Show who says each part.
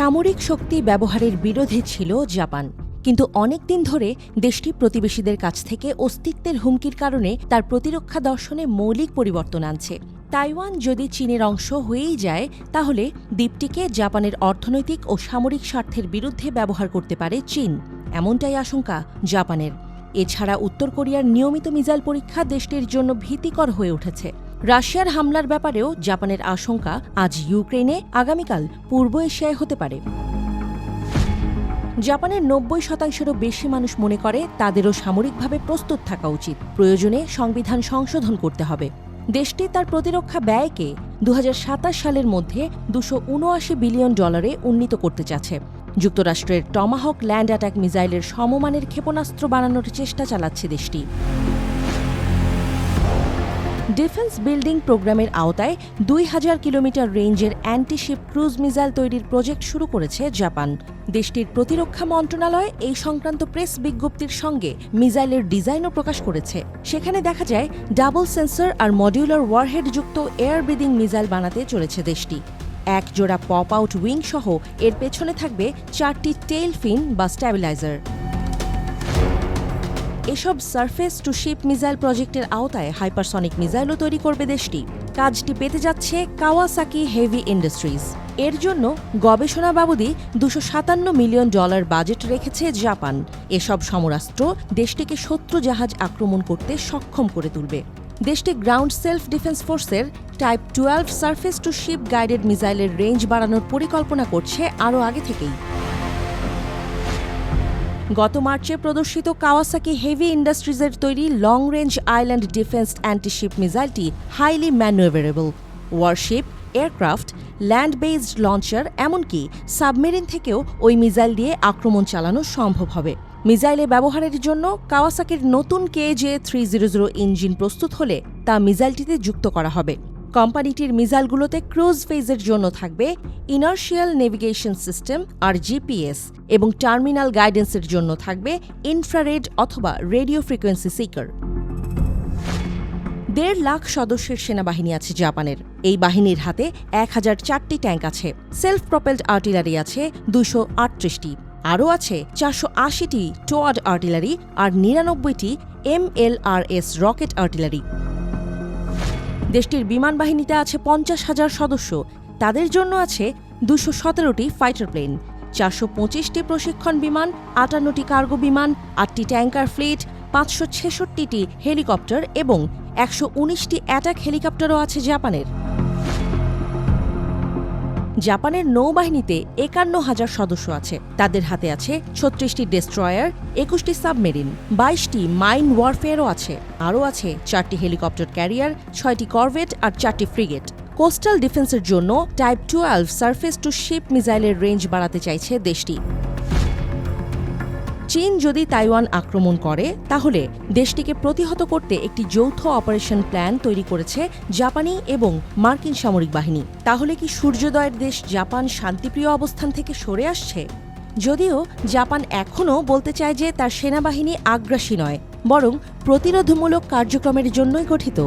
Speaker 1: সামরিক শক্তি ব্যবহারের বিরোধে ছিল জাপান, কিন্তু অনেক দিন ধরে দেশটি প্রতিবেশীদের কাছ থেকে অস্তিত্বের হুমকির কারণে তার প্রতিরক্ষা দর্শনে মৌলিক পরিবর্তন আনছে। তাইওয়ান যদি চীনের অংশ হয়েই যায়, তাহলে দ্বীপটিকে জাপানের অর্থনৈতিক ও সামরিক স্বার্থের বিরুদ্ধে ব্যবহার করতে পারে চীন, এমনটাই আশঙ্কা জাপানের। এছাড়া উত্তর কোরিয়ার নিয়মিত মিসাইল পরীক্ষা দেশটির জন্য ভীতিকর হয়ে উঠেছে। রাশিয়ার হামলার ব্যাপারেও জাপানের আশঙ্কা আজ ইউক্রেনে, আগামীকাল পূর্ব এশিয়ায় হতে পারে। জাপানের ৯০%-এরও বেশি মানুষ মনে করে তাদেরও সামরিকভাবে প্রস্তুত থাকা উচিত। প্রয়োজনে সংবিধান সংশোধন করতে হবে। দেশটি তার প্রতিরক্ষা ব্যয়কে ২০২৭ সালের মধ্যে $২৭৯ বিলিয়ন উন্নীত করতে চাচ্ছে। যুক্তরাষ্ট্রের টমাহক ল্যান্ড অ্যাটাক মিসাইলের সমমানের ক্ষেপণাস্ত্র বানানোর চেষ্টা চালাচ্ছে দেশটি। ডিফেন্স বিল্ডিং প্রোগ্রামের আওতায় ২০০০ কিলোমিটার রেঞ্জের অ্যান্টিশিপ ক্রুজ মিসাইল তৈরির প্রজেক্ট শুরু করেছে জাপান। দেশটির প্রতিরক্ষা মন্ত্রণালয় এই সংক্রান্ত প্রেস বিজ্ঞপ্তির সঙ্গে মিসাইলের ডিজাইনও প্রকাশ করেছে। সেখানে দেখা যায় ডাবল সেন্সর আর মডিউলার ওয়ারহেড যুক্ত এয়ার ব্রিদিং মিসাইল বানাতে চলেছে দেশটি। এক জোড়া পপ আউট উইং সহ এর পেছনে থাকবে ৪টি টেইল ফিন বা স্ট্যাবিলাইজার। এসব সারফেস টু শিপ মিসাইল প্রজেক্টের আওতায় হাইপারসনিক মিসাইলও তৈরি করবে দেশটি। কাজটি পেতে যাচ্ছে কাওয়াসাকি হেভি ইন্ডাস্ট্রিজ। এর জন্য গবেষণা বাবদি $২৫৭ মিলিয়ন বাজেট রেখেছে জাপান। এসব সমরাস্ত্র দেশটিকে শত্রু জাহাজ আক্রমণ করতে সক্ষম করে তুলবে। দেশটি গ্রাউন্ড সেলফ ডিফেন্স ফোর্সের type 12 surface two sheep guided মিসাইলের রেঞ্জ বাড়ানোর পরিকল্পনা করছে আরও আগে থেকেই। গত মার্চে প্রদর্শিত কাওয়াসাকি হেভি ইন্ডাস্ট্রিজের তৈরি long range island defence antiship মিসাইলটি highly manoeuvrable. Warship, aircraft, land based launcher, এমনকি সাবমেরিন থেকেও ওই মিসাইল দিয়ে আক্রমণ চালানো সম্ভব হবে। মিসাইলে ব্যবহারের জন্য কাওয়াসাকির নতুন KJ-300 ইঞ্জিন প্রস্তুত হলে তা মিসাইলটিতে যুক্ত করা হবে। কোম্পানিটির মিসাইলগুলোতে ক্রুজ ফেজের জন্য থাকবে ইনার্শিয়াল নেভিগেশন সিস্টেম আর জিপিএস, এবং টার্মিনাল গাইডেন্সের জন্য থাকবে ইনফ্রারেড অথবা রেডিও ফ্রিকোয়েন্সি সিকার। ১.৫ লাখ সদস্যের সেনাবাহিনী আছে জাপানের। এই বাহিনীর হাতে ১০০৪টি ট্যাঙ্ক আছে, সেলফ প্রপেলড আর্টিলারি আছে ২৩৮টি, আরও আছে ৪৮০টি টোয়ার্ড আর্টিলারি আর ৯৯টি MLRS রকেট আর্টিলারি। দেশটির বিমান বাহিনীতে আছে ৫০,০০০ সদস্য। তাদের জন্য আছে ২১৭টি ফাইটার প্লেন, ৪২৫টি প্রশিক্ষণ বিমান, ৫৮টি কার্গো বিমান, ৮টি ট্যাঙ্কার ফ্লিট, ৫৬৬টি হেলিকপ্টার এবং ১১৯টি অ্যাটাক হেলিকপ্টারও আছে জাপানের। জাপানের নৌবাহিনীতে ৫১,০০০ সদস্য আছে। তাদের হাতে আছে ৩৬টি ডেস্ট্রয়ার, ২১টি সাবমেরিন, ২২টি মাইন ওয়ারফেয়ারও আছে। আরও আছে ৪টি হেলিকপ্টার ক্যারিয়ার, ৬টি করভেট আর ৪টি ফ্রিগেট। কোস্টাল ডিফেন্সের জন্য টাইপ 12 সারফেস টু শিপ মিসাইলের রেঞ্জ বাড়াতে চাইছে দেশটি। চীন যদি তাইওয়ান আক্রমণ করে, তাহলে দেশটিকে প্রতিহত করতে একটি যৌথ অপারেশন প্ল্যান তৈরি করেছে জাপানি এবং মার্কিন সামরিক বাহিনী। তাহলে কি সূর্যোদয়ের দেশ জাপান শান্তিপ্রিয় অবস্থান থেকে সরে আসছে? যদিও জাপান এখনও বলতে চায় যে তার সেনাবাহিনী আগ্রাসী নয়, বরং প্রতিরোধমূলক কার্যক্রমের জন্যই গঠিত।